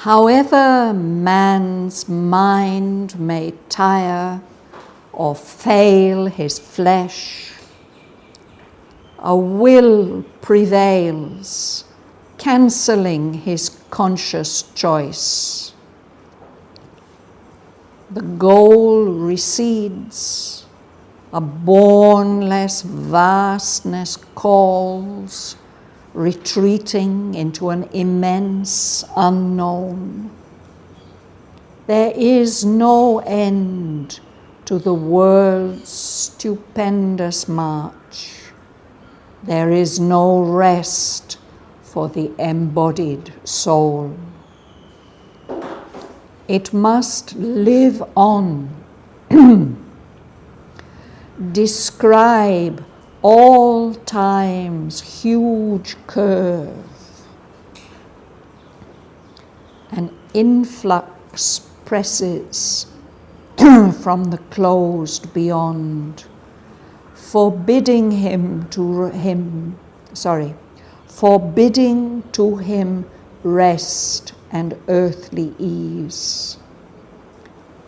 However man's mind may tire or fail his flesh, a will prevails, cancelling his conscious choice. The goal recedes, a bournless vastness calls, retreating into an immense unknown. There is no end to the world's stupendous march. There is no rest for the embodied soul. It must live on, describe all time's huge curve. An influx presses from the closed beyond, forbidding to him rest and earthly ease.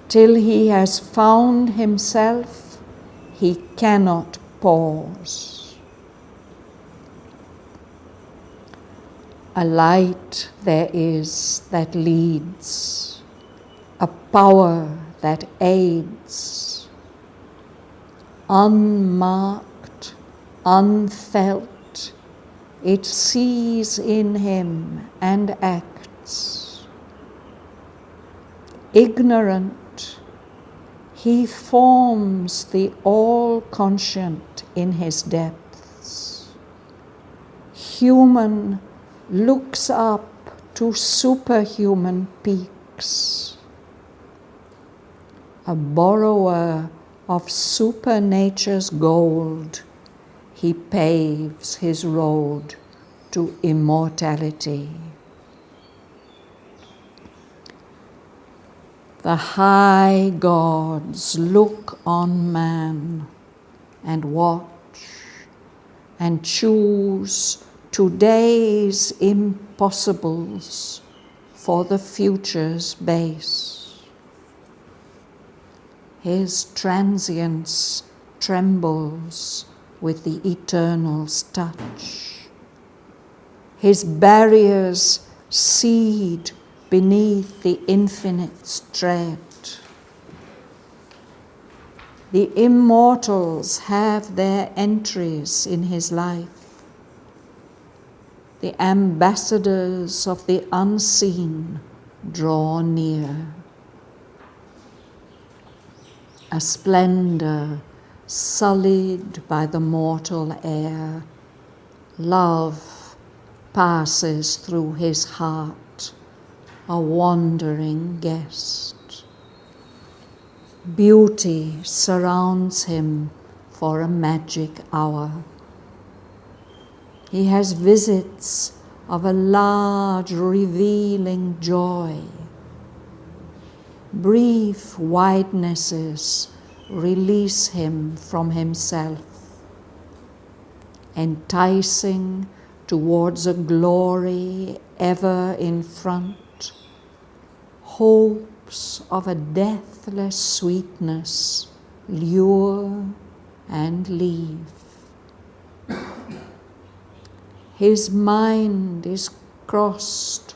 Till he has found himself, he cannot pause. A light there is that leads, a power that aids, unmarked, unfelt, it sees in him and acts. Ignorant, he forms the all-conscient in his depths. Human looks up to superhuman peaks. A borrower of supernature's gold, he paves his road to immortality. The high gods look on man and watch and choose today's impossibles for the future's base. His transience trembles with the eternal's touch. His barriers seed beneath the infinite's tread. The immortals have their entries in his life. The ambassadors of the unseen draw near. A splendor sullied by the mortal air, love passes through his heart, a wandering guest. Beauty surrounds him for a magic hour. He has visits of a large revealing joy. Brief widenesses release him from himself, enticing towards a glory ever in front, hopes of a deathless sweetness lure and leave. His mind is crossed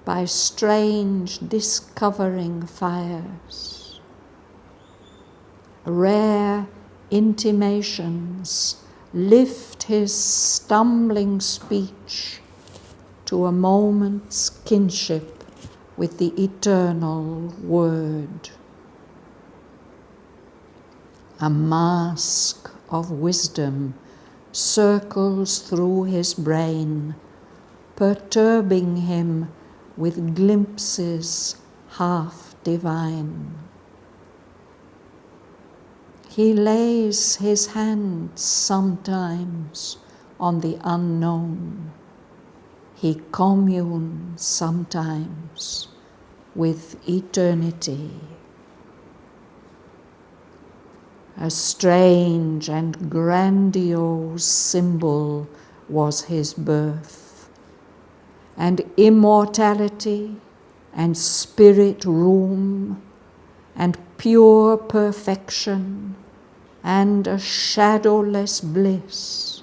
by strange discovering fires. Rare intimations lift his stumbling speech to a moment's kinship with the eternal word. A mask of wisdom circles through his brain, perturbing him with glimpses half divine. He lays his hand sometimes on the unknown. He communes sometimes with eternity. A strange and grandiose symbol was his birth, and immortality and spirit room and pure perfection and a shadowless bliss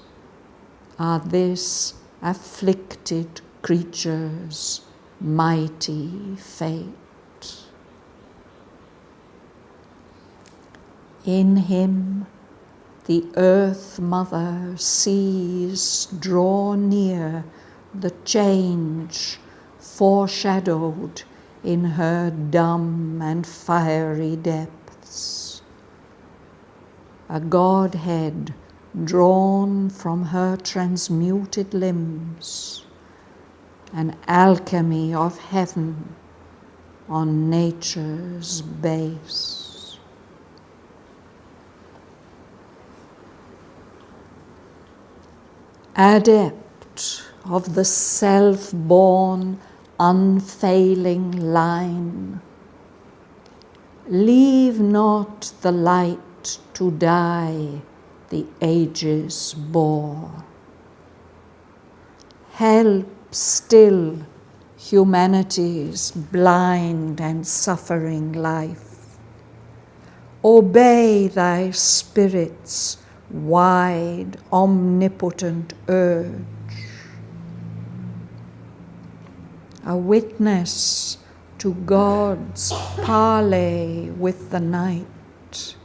are this afflicted creature's mighty fate. In him the Earth Mother sees draw near the change foreshadowed in her dumb and fiery depths. A Godhead drawn from her transmuted limbs, an alchemy of heaven on nature's base. Adept of the self-born unfailing line, leave not the light to die the ages bore. Help still humanity's blind and suffering life. Obey thy spirit's wide, omnipotent urge. A witness to God's parley with the night,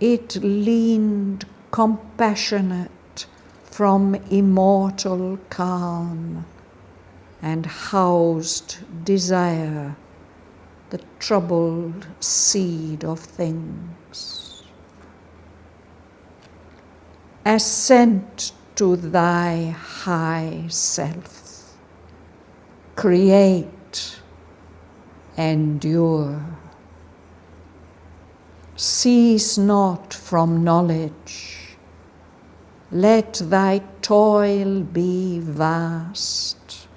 it leaned compassionate from immortal calm and housed desire, the troubled seed of things. Assent to thy high self. Create, endure. Cease not from knowledge. Let thy toil be vast.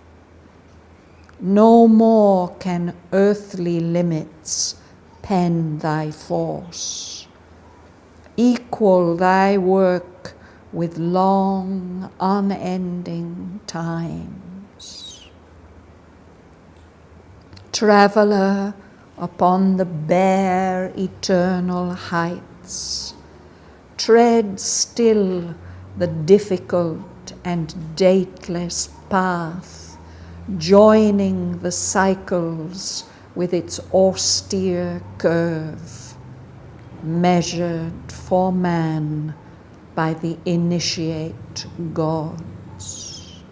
No more can earthly limits pen thy force. Equal thy work with long, unending times. Traveler upon the bare, eternal heights, tread still the difficult and dateless path, joining the cycles with its austere curve, measured for man by the initiate gods.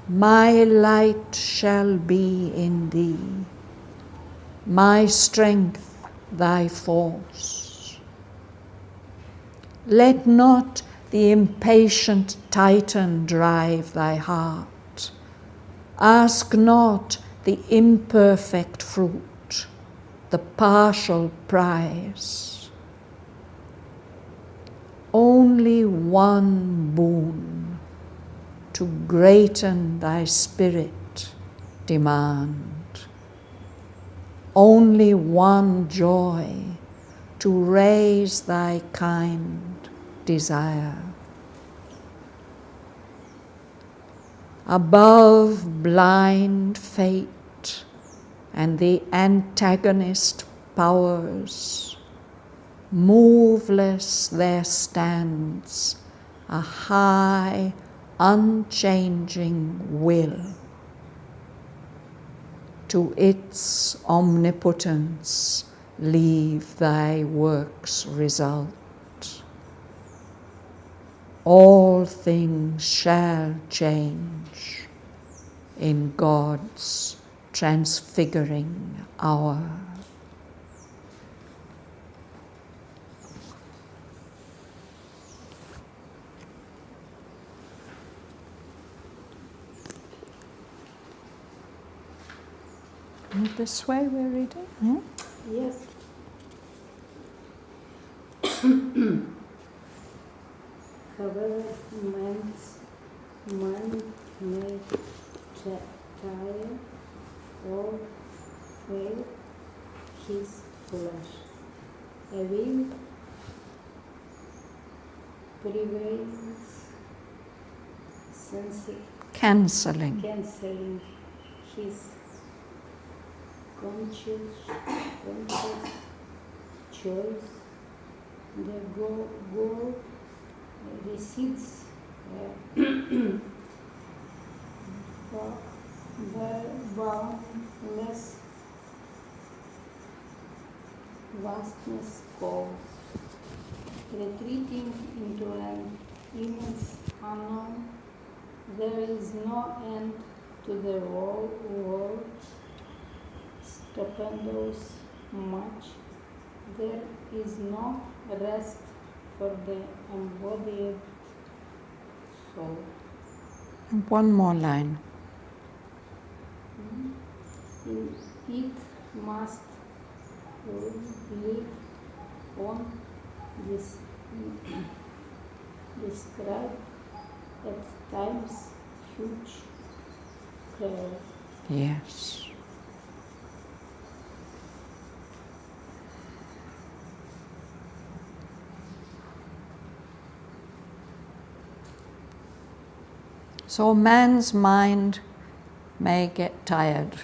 My light shall be in thee, my strength thy force. Let not the impatient Titan drive thy heart. Ask not the imperfect fruit, the partial prize. Only one boon to greaten thy spirit demand. Only one joy to raise thy kind desire. Above blind fate and the antagonist powers, moveless there stands a high, unchanging will. To its omnipotence leave thy work's result. All things shall change in God's transfiguring hour. And this way we're reading? Yeah? Yes. However, man's mind may tire or fail his flesh. A will prevails, Cancelling. cancelling his conscious choice, the goal recedes the boundless vastness calls, retreating into an immense unknown. There is no end to the world's stupendous march. There is no rest for the embodied soul. And one more line. It must live on this described at times huge curve. Yes. So man's mind may get tired,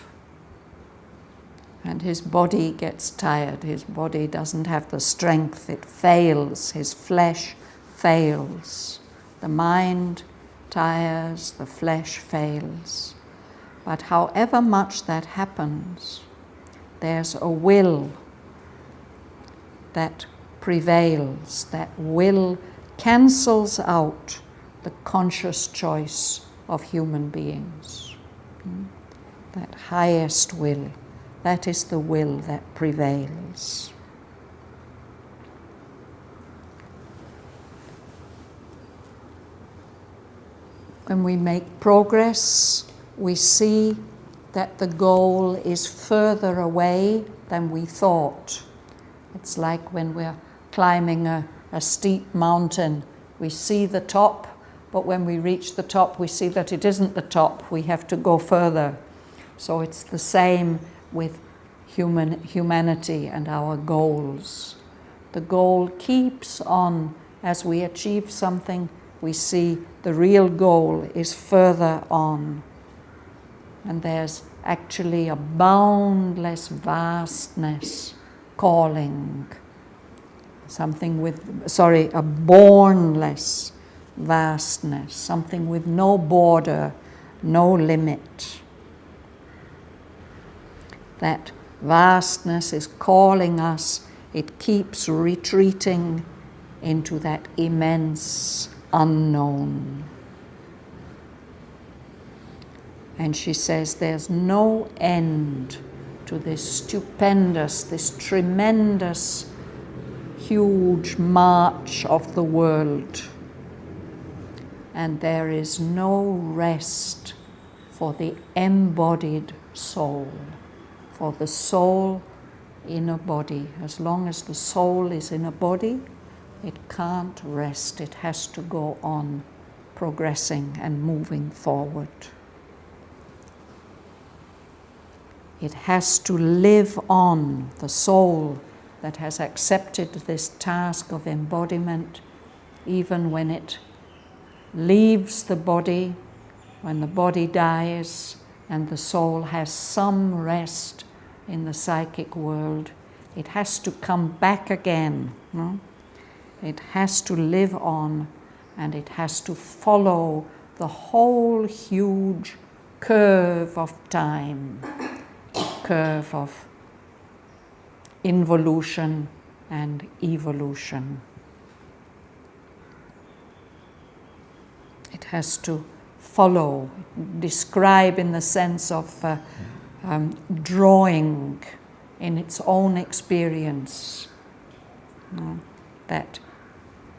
and his body gets tired. His body doesn't have the strength, it fails, his flesh fails. The mind tires, the flesh fails. But however much that happens, there's a will that prevails. That will cancels out the conscious choice of human beings. That highest will, that is the will that prevails. When we make progress, we see that the goal is further away than we thought. It's like when we're climbing a steep mountain. We see the top, but when we reach the top, we see that it isn't the top. We have to go further. So it's the same with humanity and our goals. The goal keeps on. As we achieve something, we see the real goal is further on. And there's actually a boundless vastness calling. A bournless vastness, something with no border, no limit. That vastness is calling us, it keeps retreating into that immense unknown. And she says there's no end to this stupendous, this tremendous, huge march of the world. And there is no rest for the embodied soul, for the soul in a body. As long as the soul is in a body, it can't rest. It has to go on progressing and moving forward. It has to live on. The soul that has accepted this task of embodiment, even when it leaves the body, when the body dies and the soul has some rest in the psychic world, it has to come back again. No? It has to live on, and it has to follow the whole huge curve of time, curve of involution and evolution. It has to follow, describe in the sense of drawing in its own experience, that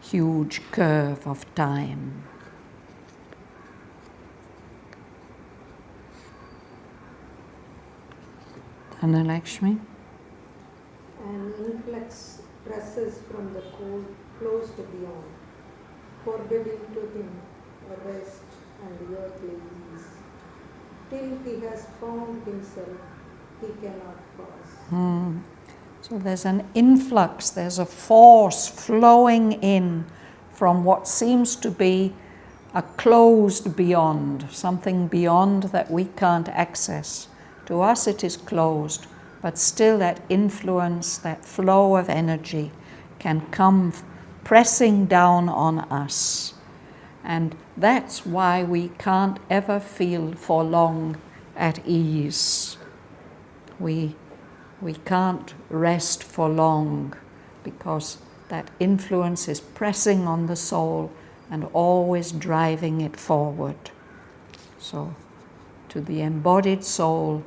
huge curve of time. Dhanalakshmi? An influx presses from the cold close to beyond, forbidding to him a rest and earthly ease. Till he has found himself, he cannot pass. So there's an influx, there's a force flowing in from what seems to be a closed beyond, something beyond that we can't access. To us it is closed, but still that influence, that flow of energy can come pressing down on us. And that's why we can't ever feel for long at ease. We can't rest for long because that influence is pressing on the soul and always driving it forward. So, to the embodied soul,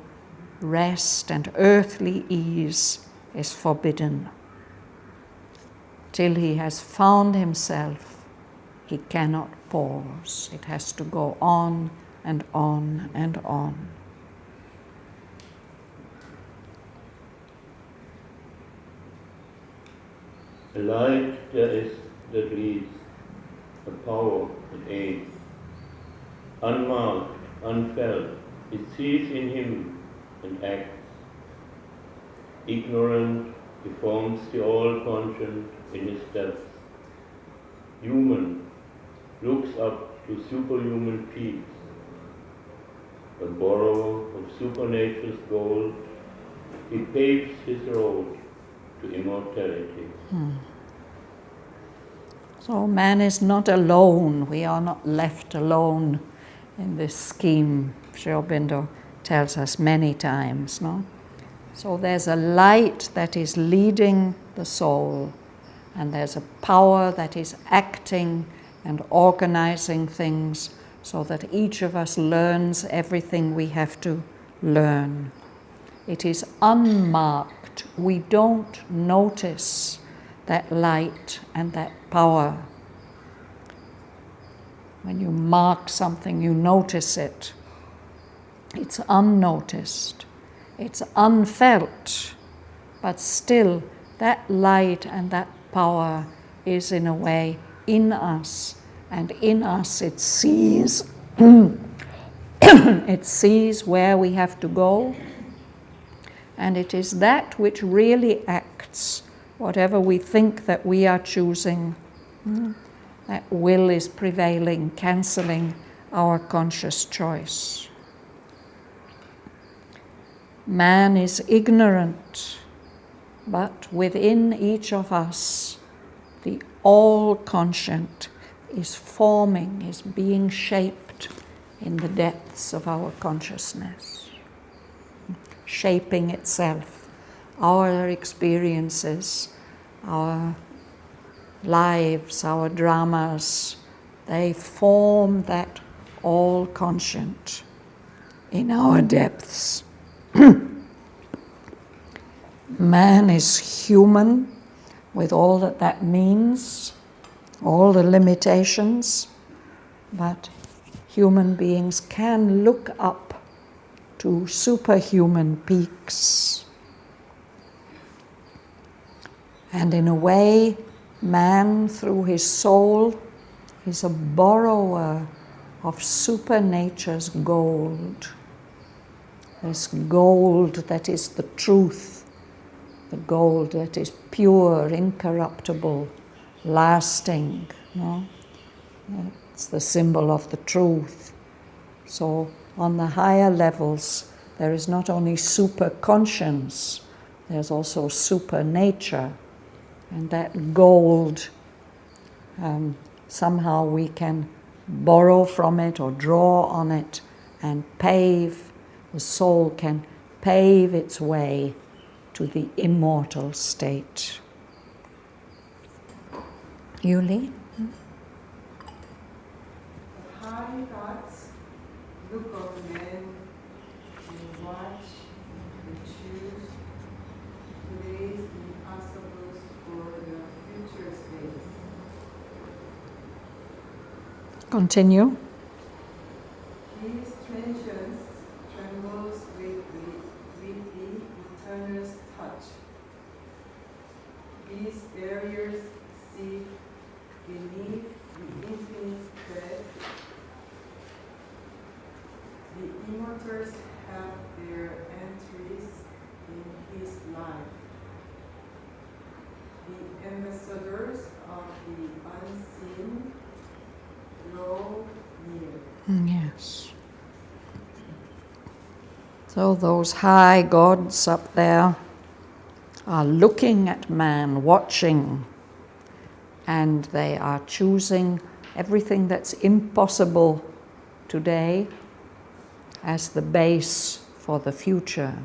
rest and earthly ease is forbidden. Till he has found himself, he cannot pause. It has to go on and on and on. A light there is that leads, a power that aids. Unmarked, unfelt, it sees in him and acts. Ignorant, he forms the all-conscient in his depths. Human, looks up to superhuman peaks. A borrower of supernature's gold, he paves his road to immortality. So man is not alone. We are not left alone in this scheme. Aurobindo tells us many times, no? So there's a light that is leading the soul, and there's a power that is acting and organizing things so that each of us learns everything we have to learn. It is unmarked. We don't notice that light and that power. When you mark something, you notice it. It's unnoticed. It's unfelt. But still, that light and that power is in a way in us. And in us it sees, it sees where we have to go. And it is that which really acts. Whatever we think that we are choosing, that will is prevailing, cancelling our conscious choice. Man is ignorant, but within each of us, the all-conscient is forming, is being shaped in the depths of our consciousness, shaping itself. Our experiences, our lives, our dramas, they form that all-conscient in our depths. Man is human with all that that means, all the limitations, but human beings can look up to superhuman peaks. And in a way, man, through his soul, is a borrower of supernature's gold. This gold that is the truth, the gold that is pure, incorruptible, lasting. No? It's the symbol of the truth. So on the higher levels, there is not only super conscience, there's also super nature. And that gold, somehow we can borrow from it or draw on it and pave. The soul can pave its way to the immortal state. Yuli? High thoughts look on men and watch and choose today's impossibles for the future space. Continue. His tensions trembles with the eternor's touch. These barriers see beneath the infinite thread. The immortals have their entries in his life. The ambassadors of the unseen, lo, So those high gods up there are looking at man, watching, and they are choosing everything that's impossible today as the base for the future.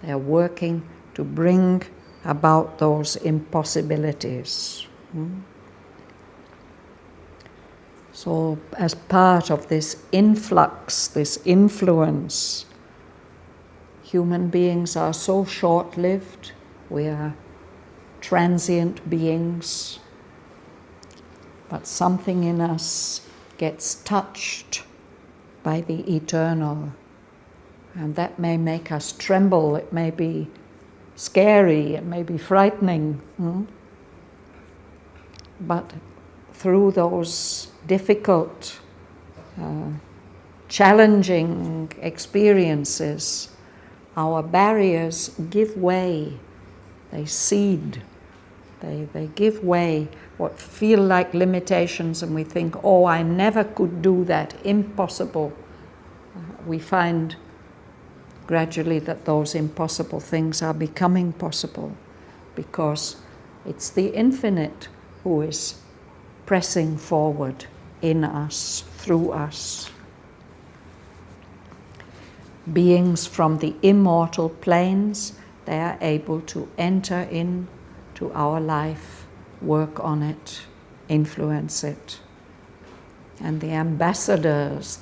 They are working to bring about those impossibilities. So as part of this influx, this influence, human beings are so short-lived. We are transient beings, but something in us gets touched by the eternal, and that may make us tremble. It may be scary, it may be frightening, but through those difficult, challenging experiences, our barriers give way, they cede, they give way, what feel like limitations, and we think, oh, I never could do that, impossible. We find gradually that those impossible things are becoming possible because it's the infinite who is pressing forward in us, through us. Beings from the immortal planes, they are able to enter into our life, work on it, influence it. And the ambassadors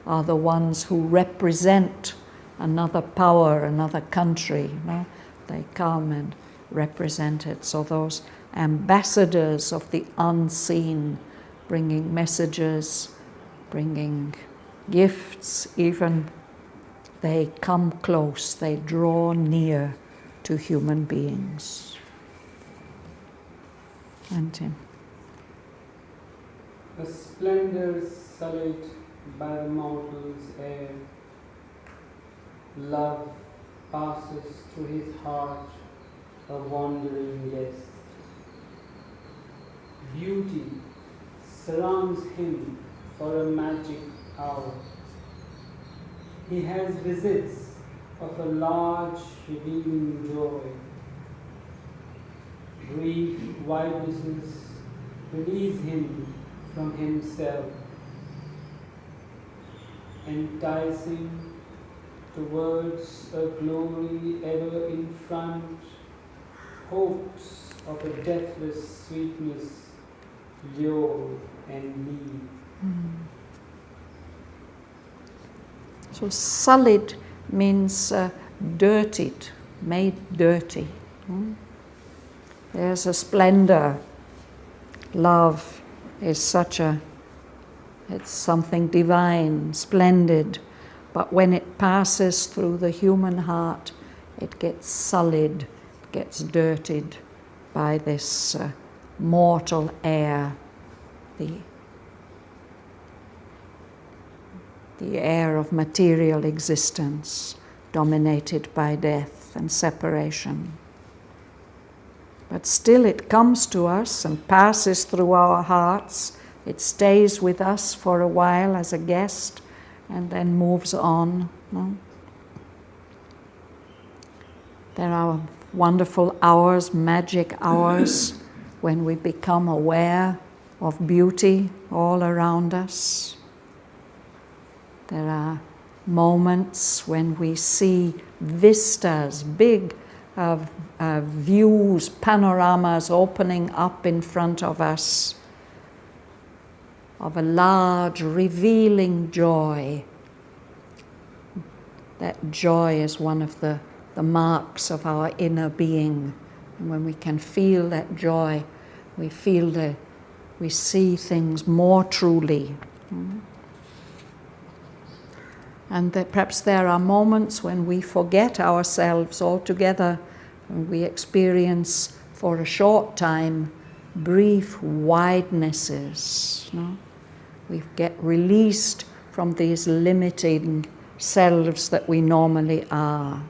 are the ones who represent another power, another country. They come and represent it. So those ambassadors of the unseen, bringing messages, bringing gifts, even, they come close, they draw near to human beings. And Tim. A splendor sullied by the mortal's air, love passes through his heart, a wandering guest. Beauty surrounds him for a magic hour. He has visits of a large revealing joy. Brief widenesses release him from himself, enticing towards a glory ever in front, hopes of a deathless sweetness lure and lead. So sullied means dirtied, made dirty. There's a splendor. Love is it's something divine, splendid, but when it passes through the human heart, it gets sullied, it gets dirtied by this mortal air, the air of material existence, dominated by death and separation. But still it comes to us and passes through our hearts. It stays with us for a while as a guest and then moves on. There are wonderful hours, magic hours, when we become aware of beauty all around us. There are moments when we see vistas, big views, panoramas opening up in front of us, of a large, revealing joy. That joy is one of the marks of our inner being. And when we can feel that joy, we see things more truly. And that perhaps there are moments when we forget ourselves altogether, and we experience for a short time brief widenesses. We get released from these limiting selves that we normally are.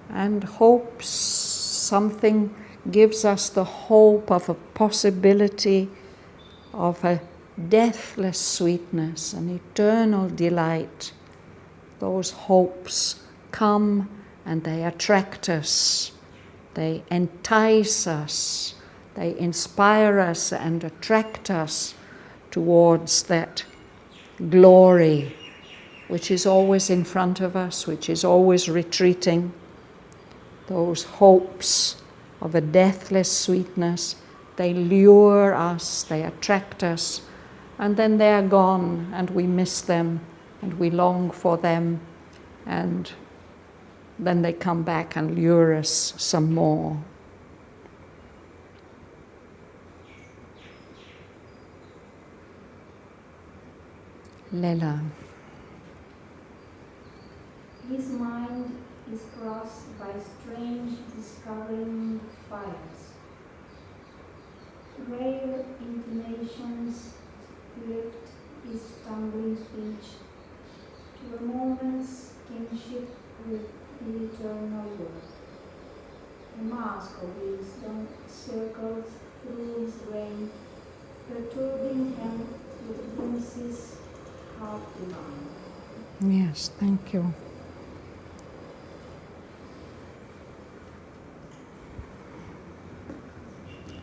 And hopes, something gives us the hope of a possibility of a deathless sweetness, an eternal delight. Those hopes come and they attract us, they entice us, they inspire us and attract us towards that glory which is always in front of us, which is always retreating. Those hopes of a deathless sweetness, they lure us, they attract us, and then they are gone and we miss them and we long for them, and then they come back and lure us some more. Lela. His mind is crossed by strange discovering fires. Rare intimations lift his stumbling speech to a moment's kinship with the eternal word. A mask of wisdom circles through his brain, perturbing him with glimpses half divine. Yes, thank you.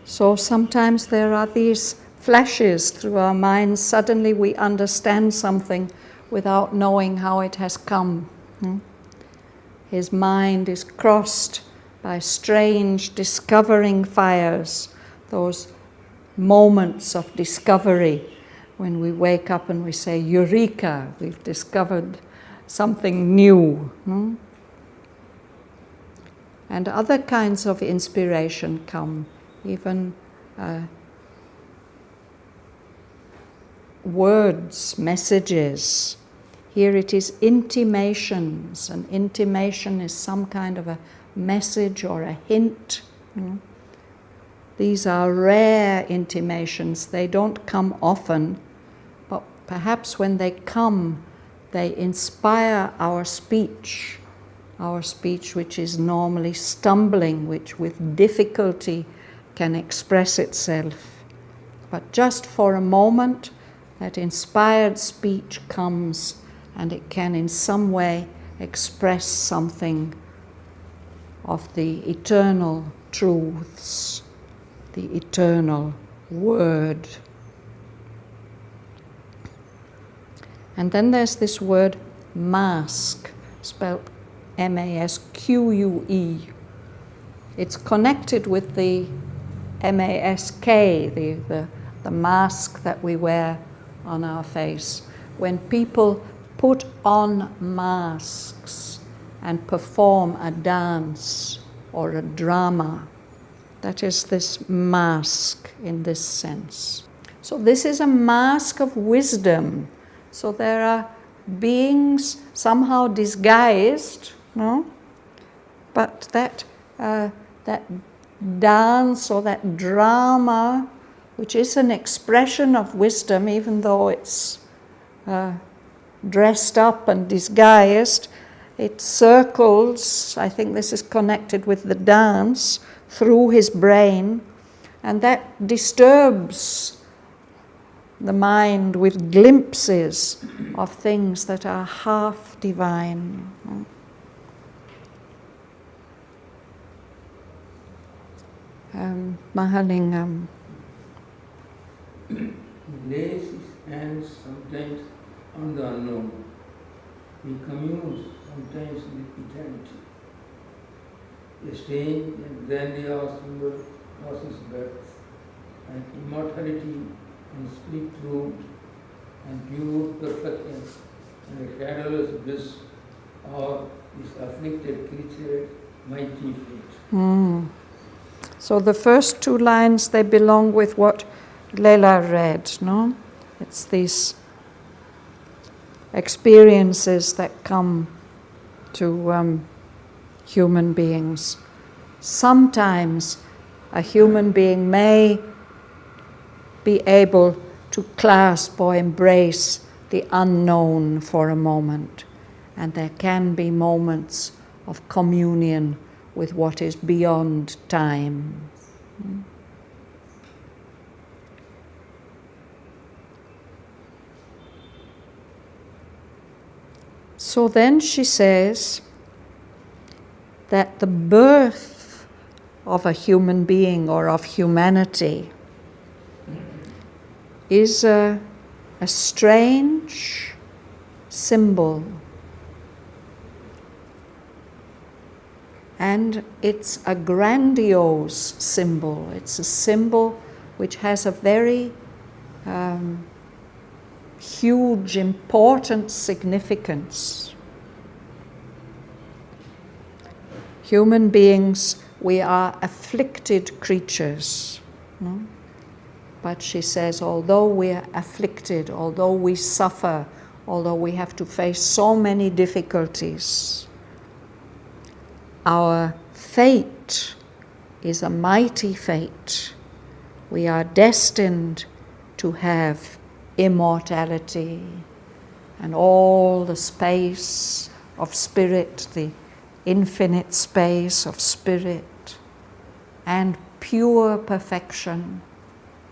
So sometimes there are these flashes through our minds. Suddenly we understand something without knowing how it has come. His mind is crossed by strange discovering fires, those moments of discovery when we wake up and we say, Eureka, we've discovered something new. And other kinds of inspiration come, even words, messages. Here it is intimations. An intimation is some kind of a message or a hint. These are rare intimations. They don't come often, but perhaps when they come, they inspire our speech which is normally stumbling, which with difficulty can express itself. But just for a moment, that inspired speech comes and it can in some way express something of the eternal truths, the eternal word. And then there's this word mask, spelled M-A-S-Q-U-E. It's connected with the M-A-S-K, the mask that we wear on our face. When people put on masks and perform a dance or a drama, that is this mask in this sense. So this is a mask of wisdom. So there are beings somehow disguised, no? But that dance or that drama, which is an expression of wisdom, even though it's dressed up and disguised, it circles, I think this is connected with the dance, through his brain, and that disturbs the mind with glimpses of things that are half divine. Mahalingam. He lays his hands sometimes on the unknown. He communes sometimes with eternity. A strange and grandiose symbol was his birth, and immortality and split room and pure perfectness and a shadowless bliss are this afflicted creature's mighty fate. So the first two lines, they belong with what Lela read, no? It's these experiences that come to human beings. Sometimes a human being may be able to clasp or embrace the unknown for a moment, and there can be moments of communion with what is beyond time. So then she says that the birth of a human being or of humanity is a strange symbol. And it's a grandiose symbol. It's a symbol which has a very huge, important significance. Human beings, we are afflicted creatures. No? But she says, although we are afflicted, although we suffer, although we have to face so many difficulties, our fate is a mighty fate. We are destined to have immortality and all the space of spirit, the infinite space of spirit, and pure perfection,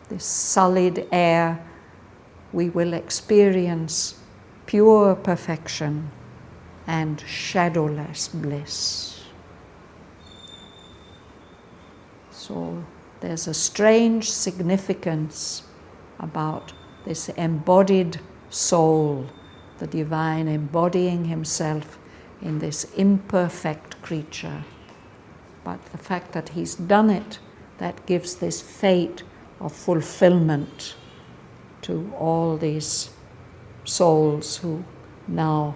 this solid air. We will experience pure perfection and shadowless bliss. So there's a strange significance about this embodied soul, the divine embodying himself in this imperfect creature. But the fact that he's done it, that gives this fate of fulfillment to all these souls who now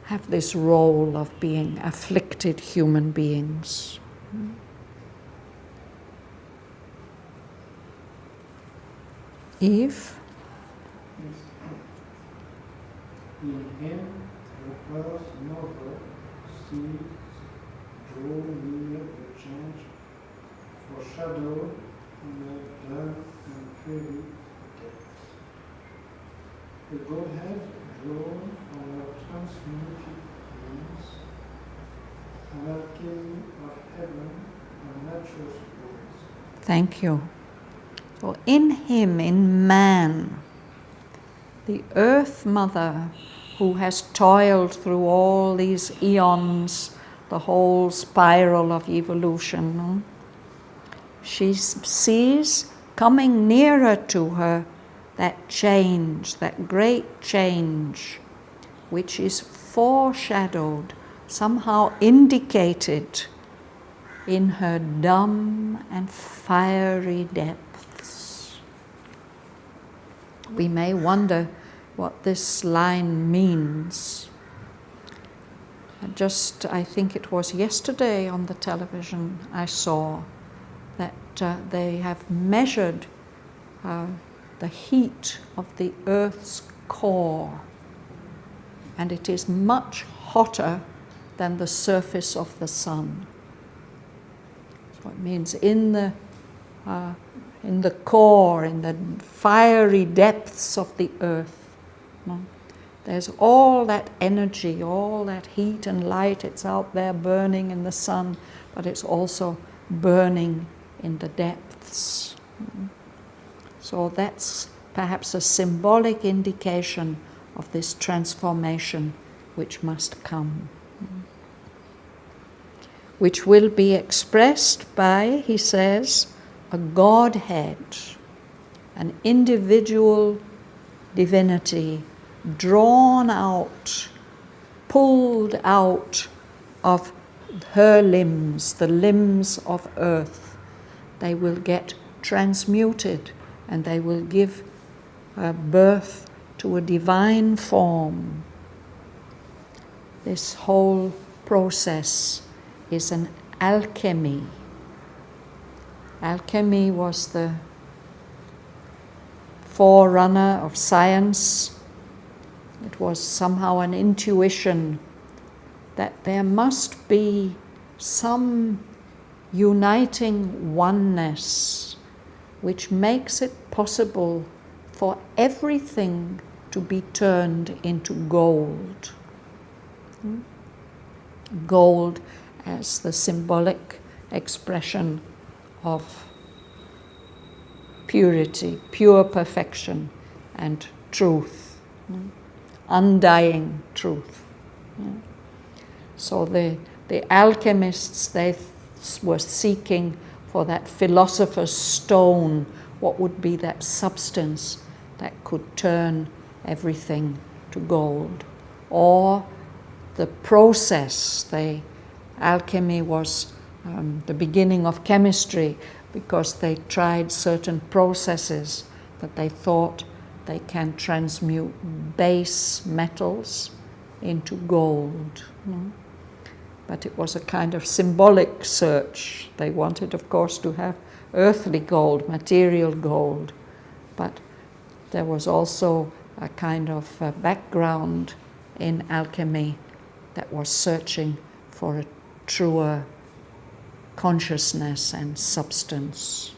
have this role of being afflicted human beings. Eve? In him the earth mother sees draw near the change, foreshadow in a dark and fairy depths. The Godhead drawn from our transmuted beings, an alchemy of heaven and nature's words. Thank you. So in him, in man, the Earth Mother, who has toiled through all these eons, the whole spiral of evolution, she sees coming nearer to her that change, that great change, which is foreshadowed, somehow indicated in her dumb and fiery depths. We may wonder what this line means. I think it was yesterday on the television I saw that they have measured the heat of the Earth's core, and it is much hotter than the surface of the sun. So it means in the core, in the fiery depths of the earth, there's all that energy, all that heat and light. It's out there burning in the sun, but it's also burning in the depths. So that's perhaps a symbolic indication of this transformation which must come, which will be expressed by, he says, a Godhead, an individual divinity drawn out, pulled out of her limbs, the limbs of earth. They will get transmuted and they will give birth to a divine form. This whole process is an alchemy. Alchemy was the forerunner of science. It was somehow an intuition that there must be some uniting oneness which makes it possible for everything to be turned into gold. Gold as the symbolic expression of purity, pure perfection and truth, undying truth. Yeah. So the alchemists, they were seeking for that philosopher's stone, what would be that substance that could turn everything to gold. Or the process, alchemy was the beginning of chemistry, because they tried certain processes that they thought they can transmute base metals into gold. But it was a kind of symbolic search. They wanted, of course, to have earthly gold, material gold, but there was also a kind of background in alchemy that was searching for a truer consciousness and substance.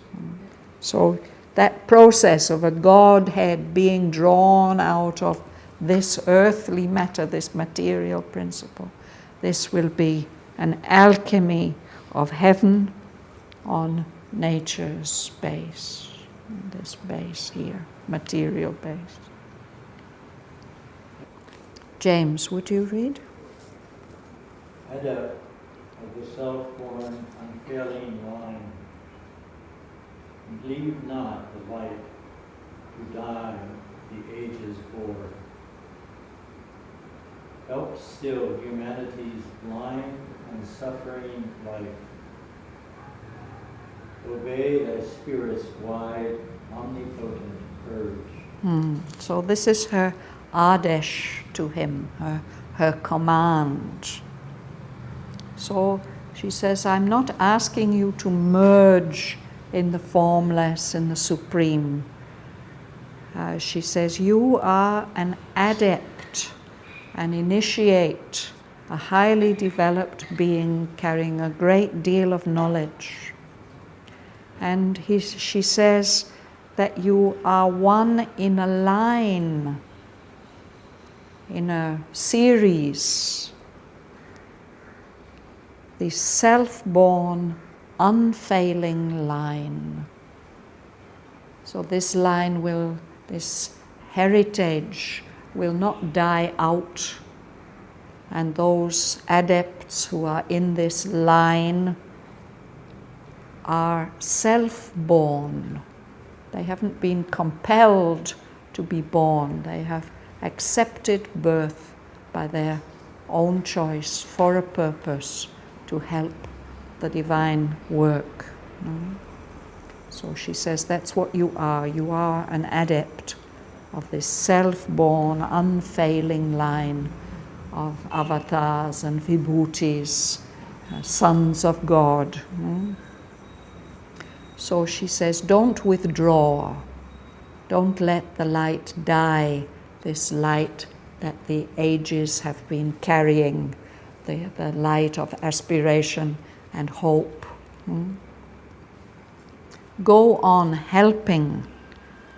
So that process of a Godhead being drawn out of this earthly matter, this material principle, this will be an alchemy of heaven on nature's base, this base here, material base. James, would you read? Adept of the self-born, unfailing line, leave not the light to die the ages bore. Help still humanity's blind and suffering life. Obey thy spirit's wide, omnipotent urge. So this is her adesh to him, her command. So she says, I'm not asking you to merge in the formless, in the supreme. She says, you are an adept, an initiate, a highly developed being carrying a great deal of knowledge. And she says that you are one in a line, in a series, the self-born, unfailing line. So this line this heritage will not die out, and those adepts who are in this line are self-born. They haven't been compelled to be born. They have accepted birth by their own choice for a purpose, to help the divine work. So she says that's what you are. You are an adept of this self-born, unfailing line of avatars and vibhutis, sons of God. So she says, don't withdraw. Don't let the light die, this light that the ages have been carrying, the light of aspiration and hope. Go on helping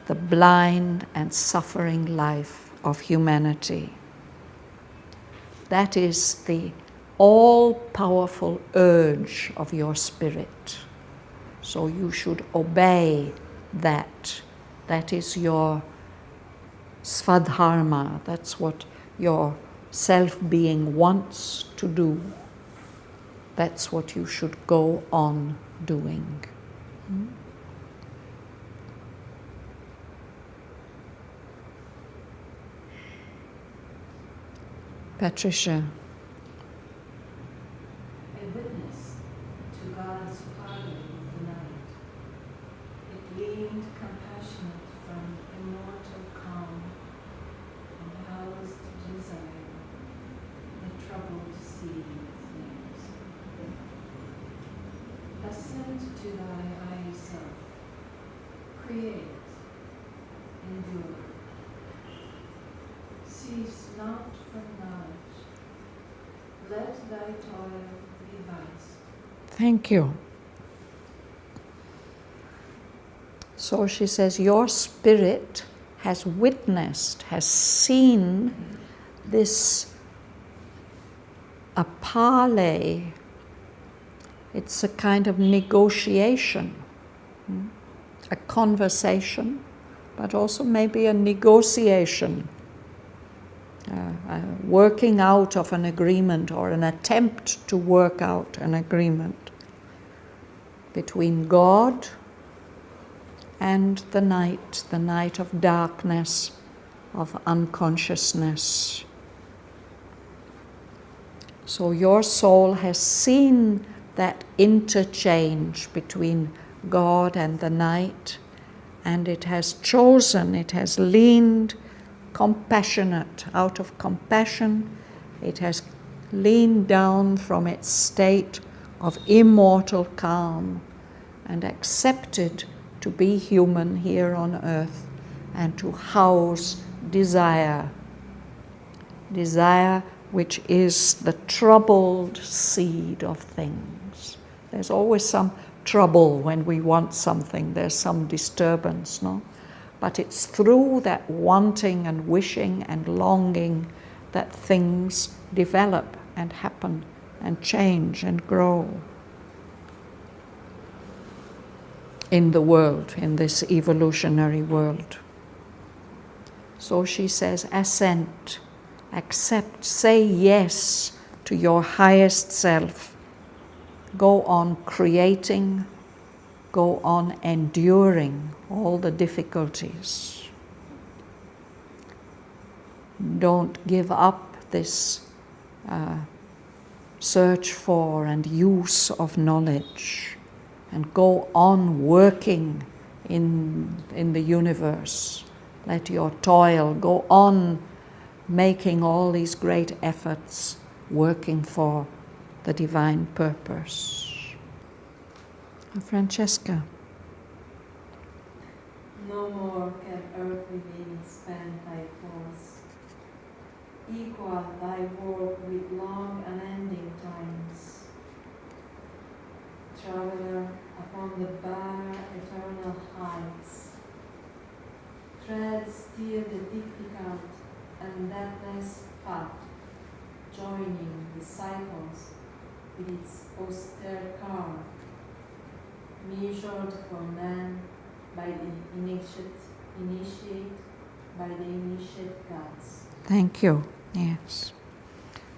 the blind and suffering life of humanity. That is the all-powerful urge of your spirit. So you should obey that. That is your svadharma. That's what your self-being wants to do. That's what you should go on doing. Patricia. A witness to God's pardon of the night. It gleamed compassionate from immortal calm, and housed desire, the troubled sea things. Ascend to thy high self, create, endure. Cease not from knowledge, let thy toil be vast. Thank you. So she says, your spirit has witnessed, has seen this apale. It's a kind of negotiation, a conversation, but also maybe a negotiation. working out of an agreement or an attempt to work out an agreement between God and the night of darkness, of unconsciousness. So your soul has seen that interchange between God and the night, and it has chosen, it has leaned compassionate. Out of compassion, it has leaned down from its state of immortal calm and accepted to be human here on earth and to house desire. Desire, which is the troubled seed of things. There's always some trouble when we want something, there's some disturbance, no? But it's through that wanting and wishing and longing that things develop and happen and change and grow in the world, in this evolutionary world. So she says, assent, accept, say yes to your highest self. Go on creating, go on enduring all the difficulties. Don't give up this search for and use of knowledge, and go on working in the universe. Let your toil go on making all these great efforts, working for the divine purpose. Francesca. No more can earthly beings spend thy force. Equal thy work with long unending times. Traveler upon the bare eternal heights, tread still the difficult and deathless path, joining the cycles with its austere curve, measured for man by the initiate gods. Thank you. Yes.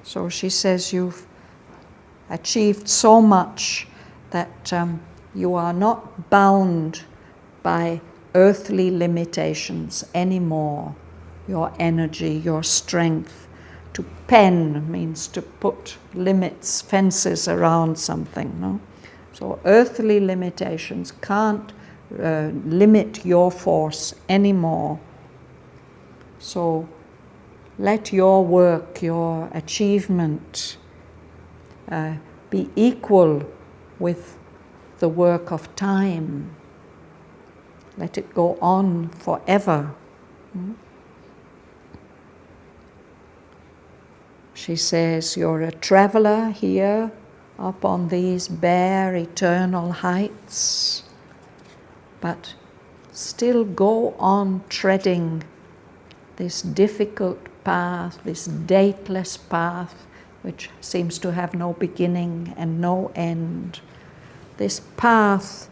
So she says you've achieved so much that you are not bound by earthly limitations anymore. Your energy, your strength. To pen means to put limits, fences around something, no? So earthly limitations can't limit your force anymore. So let your work, your achievement be equal with the work of time. Let it go on forever. She says, you're a traveler here up on these bare eternal heights, but still go on treading this difficult path, this dateless path, which seems to have no beginning and no end. This path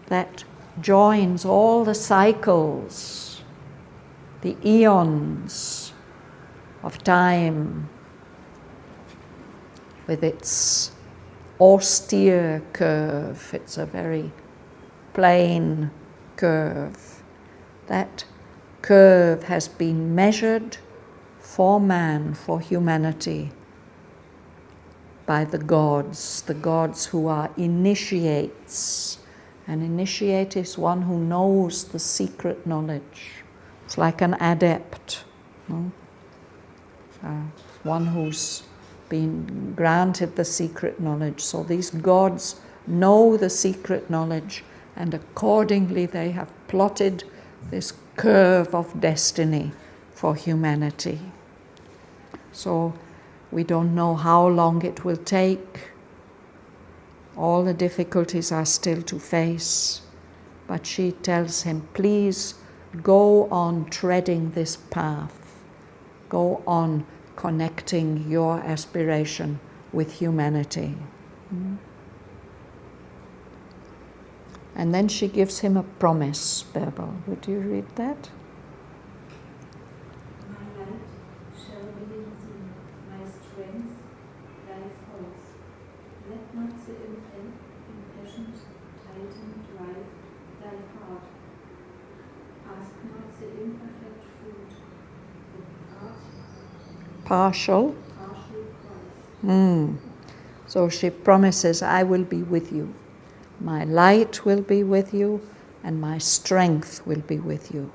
that joins all the cycles, the eons of time, with its austere curve. It's a very plain curve. That curve has been measured for man, for humanity, by the gods who are initiates. An initiate is one who knows the secret knowledge. It's like an adept, one who's been granted the secret knowledge. So these gods know the secret knowledge, and accordingly they have plotted this curve of destiny for humanity. So we don't know how long it will take. All the difficulties are still to face. But she tells him, please go on treading this path. Go on connecting your aspiration with humanity. And then she gives him a promise, Berbel. Would you read that? My light shall partial. So she promises, I will be with you. My light will be with you, and my strength will be with you.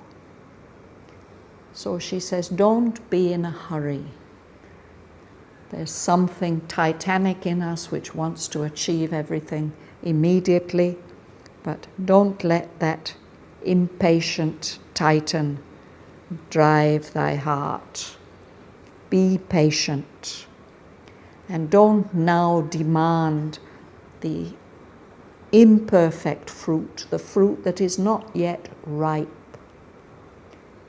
So she says, don't be in a hurry. There's something titanic in us which wants to achieve everything immediately, but don't let that impatient Titan drive thy heart. Be patient, and don't now demand the imperfect fruit, the fruit that is not yet ripe.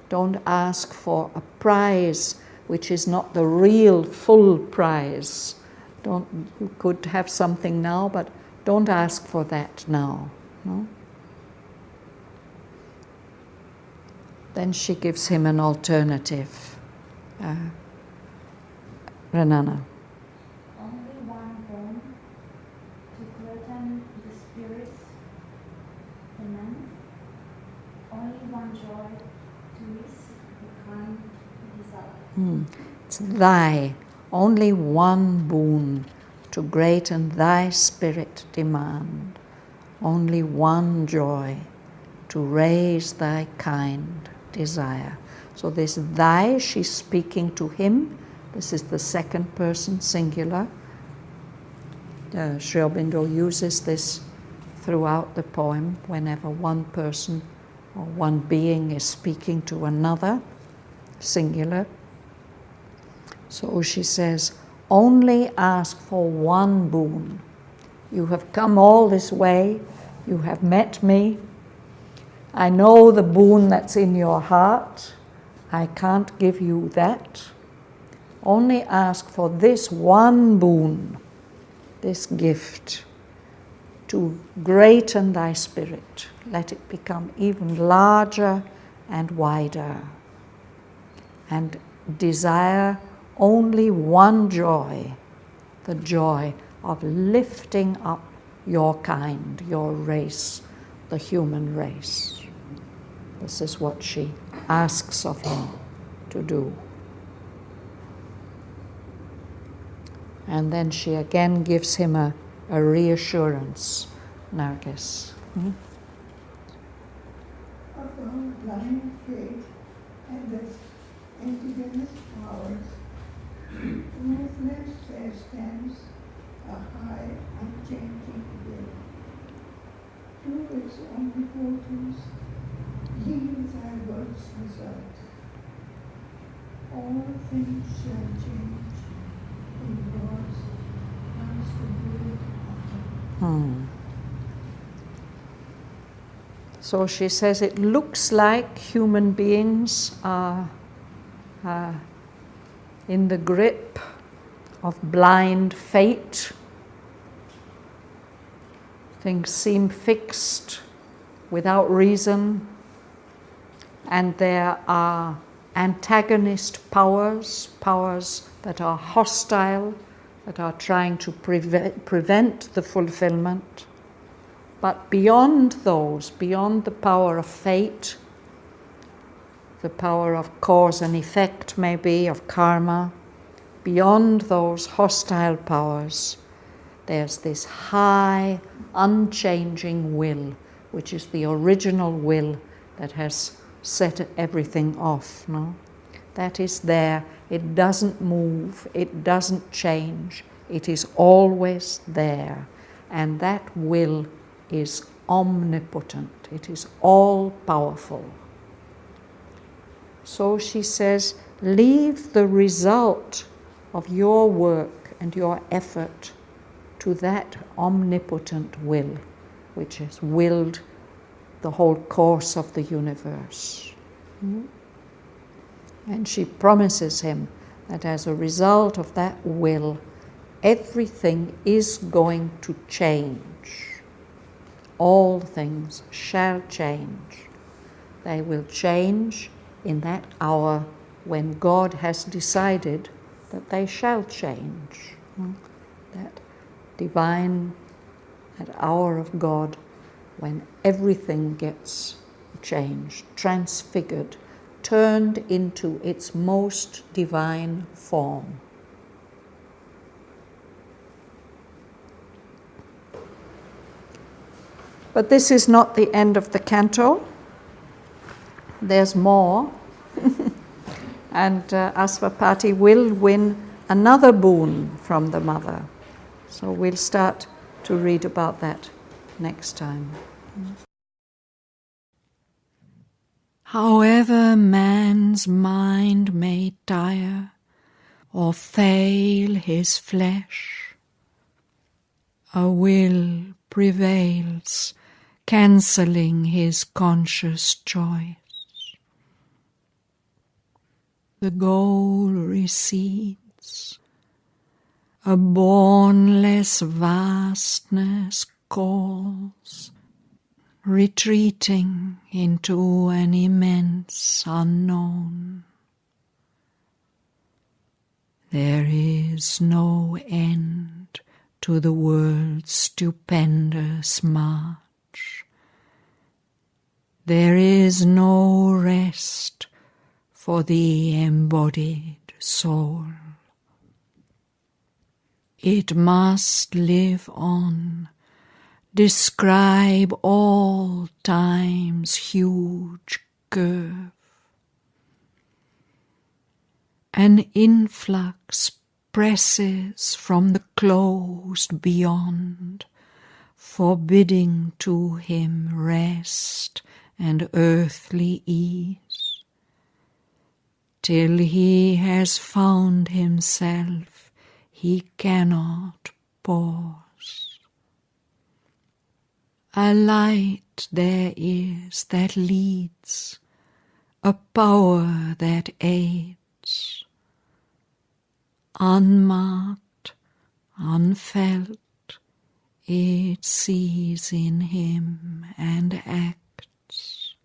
Don't ask for a prize which is not the real full prize. You could have something now, but don't ask for that now. No? Then she gives him an alternative. Renana. Only one BOON to gladden the spirit's demand. Only one joy to ease the kind desire. It's thy, only one boon to greaten thy spirit demand. Only one joy to raise thy kind desire. So this thy, she's speaking to him. This is the second person singular. Sri Aurobindo uses this throughout the poem whenever one person or one being is speaking to another, singular. So she says, only ask for one boon. You have come all this way, you have met me. I know the boon that's in your heart. I can't give you that. Only ask for this one boon, this gift, to greaten thy spirit. Let it become even larger and wider. And desire only one joy, the joy of lifting up your kind, your race, the human race. This is what she asks of him to do. And then she again gives him a reassurance, Nargis. Upon blind faith and the indigenous powers, ruthless there stands a high, unchanging will. To its omnipotence, yield thy words result. All things shall change in God's transfigured autumn. So she says it looks like human beings are in the grip of blind fate. Things seem fixed without reason, and there are antagonist powers that are hostile, that are trying to prevent the fulfillment. But beyond those, beyond the power of fate, the power of cause and effect maybe, of karma, beyond those hostile powers, there's this high, unchanging will, which is the original will that has set everything off, no? That is there. It doesn't move. It doesn't change. It is always there. And that will is omnipotent. It is all-powerful. So she says, leave the result of your work and your effort to that omnipotent will, which has willed the whole course of the universe. And she promises him that as a result of that will, everything is going to change. All things shall change. They will change in that hour when God has decided that they shall change. That divine, that hour of God when everything gets changed, transfigured, turned into its most divine form. But this is not the end of the canto. There's more. And Asvapati will win another boon from the mother. So we'll start to read about that next time. However man's mind may tire or fail his flesh, a will prevails, cancelling his conscious choice. The goal recedes, a bournless vastness calls, retreating into an immense unknown. There is no end to the world's stupendous march. There is no rest for the embodied soul. It must live on, describe all time's huge curve. An influx presses from the closed beyond, forbidding to him rest and earthly ease. Till he has found himself, he cannot pause. A light there is that leads, a power that aids. Unmarked, unfelt, it sees in him and acts.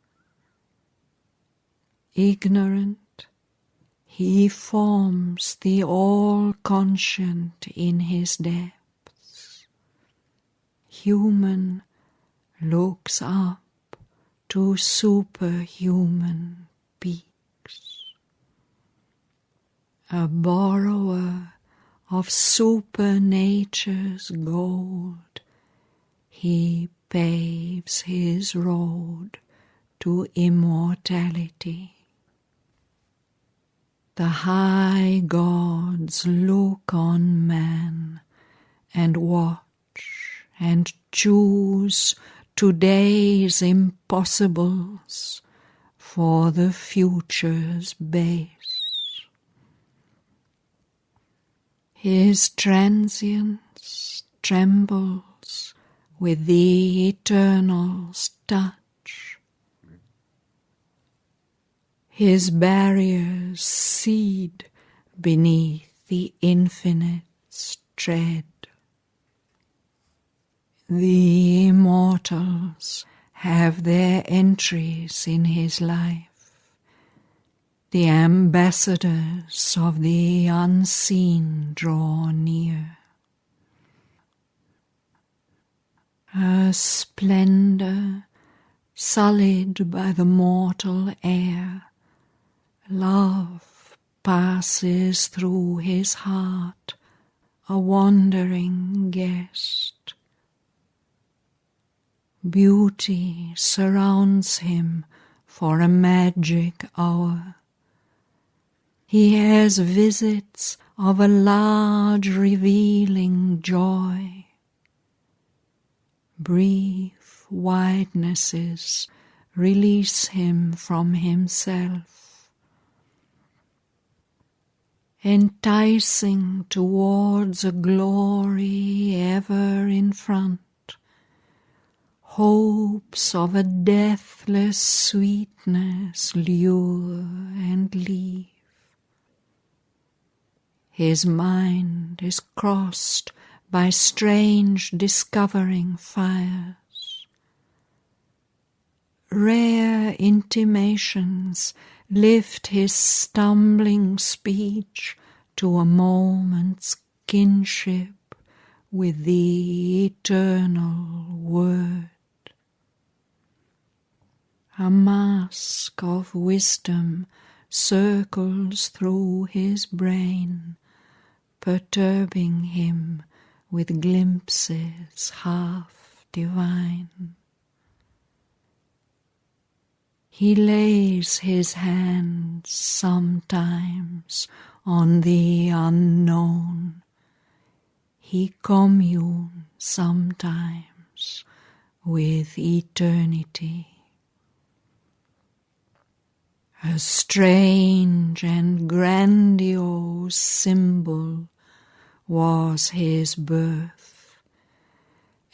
Ignorant, he forms the all-conscient in his depths. Human looks up to superhuman peaks. A borrower of supernature's gold, he paves his road to immortality. The high gods look on man and watch and choose today's impossibles for the future's base. His transience trembles with the eternal's touch. His barriers cede beneath the infinite's tread. The immortals have their entries in his life, the ambassadors of the unseen draw near. A splendor sullied by the mortal air, love passes through his heart, a wandering guest. Beauty surrounds him for a magic hour. He has visits of a large revealing joy. Brief widenesses release him from himself, enticing towards a glory ever in front. Hopes of a deathless sweetness lure and leave. His mind is crossed by strange discovering fires. Rare intimations lift his stumbling speech to a moment's kinship with the eternal word. A mask of wisdom circles through his brain, perturbing him with glimpses half divine. He lays his hands sometimes on the unknown. He communes sometimes with eternity. A strange and grandiose symbol was his birth,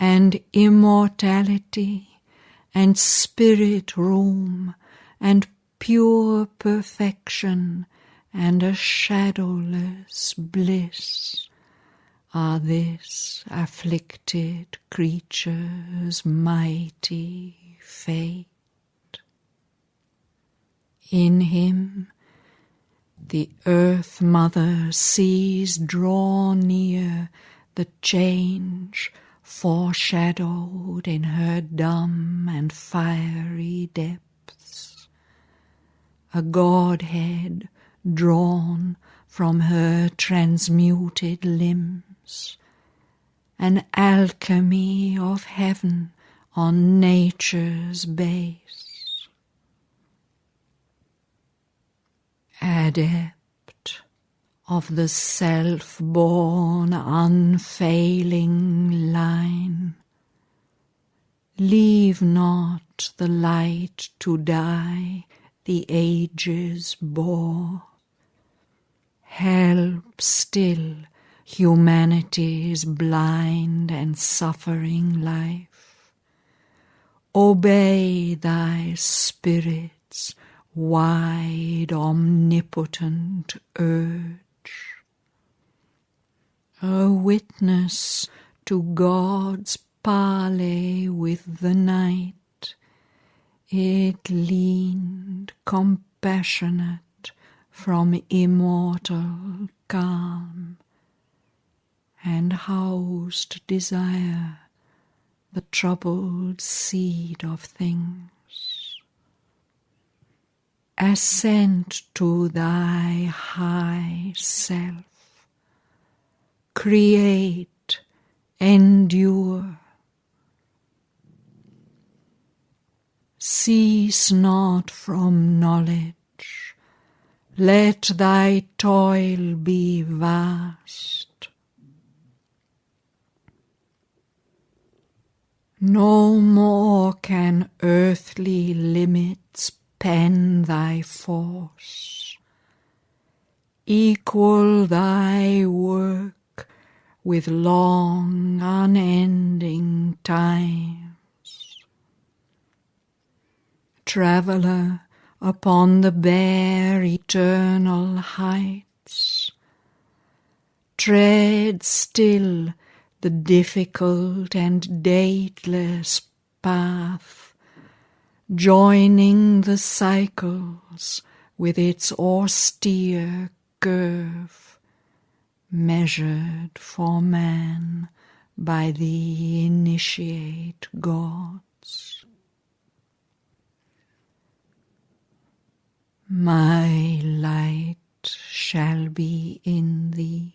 and immortality and spirit room and pure perfection and a shadowless bliss are this afflicted creature's mighty fate. In him the Earth Mother sees draw near the change foreshadowed in her dumb and fiery depths, a Godhead drawn from her transmuted limbs, an alchemy of heaven on nature's base. Adept of the self-born unfailing line, leave not the light to die the ages bore. Help still humanity's blind and suffering life. Obey thy spirit's wide omnipotent urge. A witness to God's parley with the night, it leaned compassionate from immortal calm, and housed desire, the troubled seed of things. Ascent to thy high self, create, endure. Cease not from knowledge, let thy toil be vast. No more can earthly limits pen thy force. Equal thy work with long unending times. Traveller upon the bare eternal heights, tread still the difficult and dateless path, joining the cycles with its austere curve, measured for man by the initiate gods. My light shall be in thee,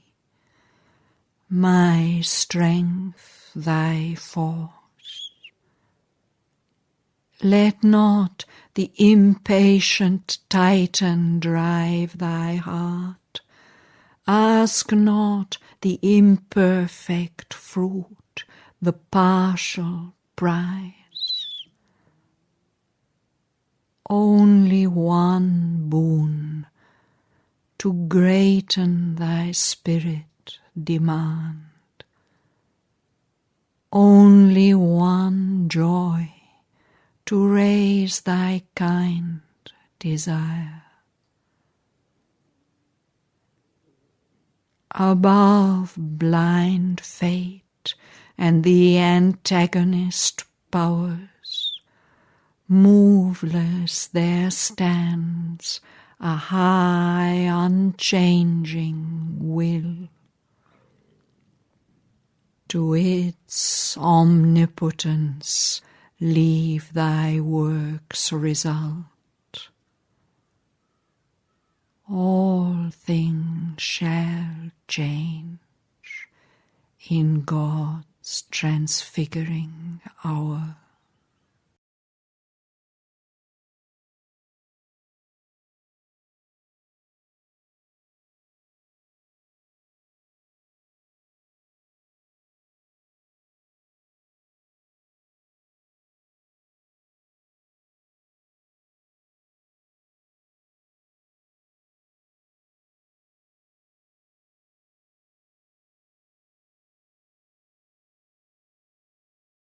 my strength thy force. Let not the impatient Titan drive thy heart. Ask not the imperfect fruit, the partial prize. Only one boon to greaten thy spirit demand. Only one joy to raise thy kind desire. Above blind fate and the antagonist powers, moveless there stands a high unchanging will. To its omnipotence leave thy works result. All things shall change in God's transfiguring hour.